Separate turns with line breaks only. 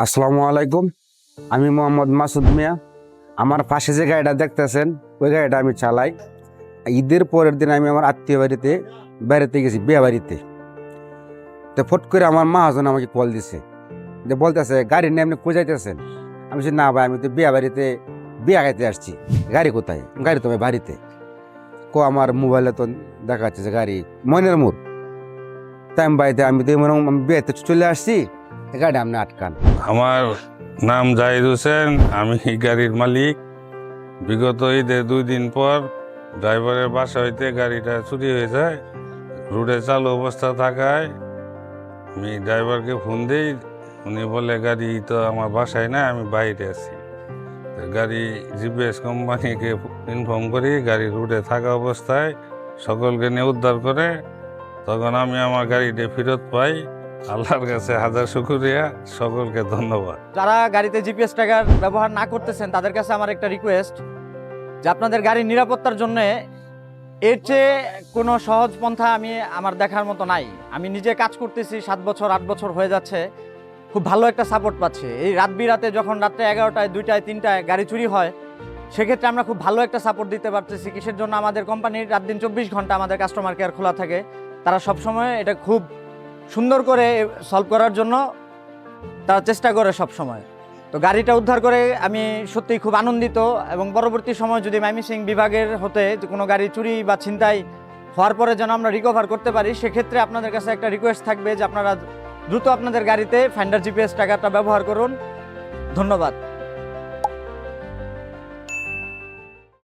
আসসালামু আলাইকুম। আমি মোহাম্মদ মাসুদ মিয়া। আমার পাশে যে গাড়িটা দেখতেছেন ওই গাড়িটা আমি চালাই। ঈদের পরের দিন আমি আমার আত্মীয় বাড়িতে বেড়াতে গেছি, বিয়ে বাড়িতে। তো ফট করে আমার মহাজন আমাকে কল দিছে, যে বলতেছে গাড়ি নিয়ে আপনি কোথাইতেছেন? আমি বলছি না ভাই, আমি তো বিয়ে বাড়িতে বিয়ে খাইতে আসছি। গাড়ি কোথায়? গাড়ি তো ভাই বাড়িতে। আমার মোবাইলে তো দেখাচ্ছে যে গাড়ি ময়নের মোড়। তাই আমি বাড়িতে, আমি তো মনে আমি বিয়েতে চলে আসছি, গাড়ি আপনি আটকান।
আমার নাম জাহিদ হোসেন, আমি গাড়ির মালিক। বিগত ঈদের 2 দিন পর ড্রাইভারের বাসা হইতে গাড়িটা চুরি হয়ে যায়। রোডে চালু অবস্থা থাকায় আমি ড্রাইভারকে ফোন দিই, উনি বলে গাড়ি তো আমার বাসায় না, আমি বাইরে আছি। তো গাড়ি জিপিএস কোম্পানিকে ইনফর্ম করি, গাড়ি রোডে থাকা অবস্থায় সকলকে নিয়ে উদ্ধার করে। তখন আমি আমার গাড়িটা ফেরত পাই। আল্লাহর কাছে হাজার শুকরিয়া, সকলকে ধন্যবাদ।
যারা গাড়িতে জিপিএস ট্র্যাকার ব্যবহার না করতেছেন তাদের কাছে আমার একটা রিকোয়েস্ট, যে আপনাদের গাড়ির নিরাপত্তার জন্য এর চেয়ে কোনো সহজ পন্থা আমার দেখার মতো নাই। আমি নিজে কাজ করতেছি 7 বছর 8 বছর হয়ে যাচ্ছে, খুব ভালো একটা সাপোর্ট পাচ্ছি। এই রাত বিরাতে যখন রাত্রে 11টায় 2টায় 3টায় গাড়ি চুরি হয়, সেক্ষেত্রে আমরা খুব ভালো একটা সাপোর্ট দিতে পারতেছি। কিসের জন্য? আমাদের কোম্পানির রাত দিন 24 ঘন্টা আমাদের কাস্টমার কেয়ার খোলা থাকে। তারা সবসময় এটা খুব সুন্দর করে সলভ করার জন্য তারা চেষ্টা করে সব সময়। তো গাড়িটা উদ্ধার করে আমি সত্যিই খুব আনন্দিত, এবং পরবর্তী সময় যদি ময়মনসিং বিভাগের হতে কোনো গাড়ি চুরি বা ছিনতাই হওয়ার পরে যেন আমরা রিকভার করতে পারি, সেক্ষেত্রে আপনাদের কাছে একটা রিকোয়েস্ট থাকবে যে আপনারা দ্রুত আপনাদের গাড়িতে ফাইন্ডার জিপিএস ট্র্যাকারটা ব্যবহার করুন। ধন্যবাদ।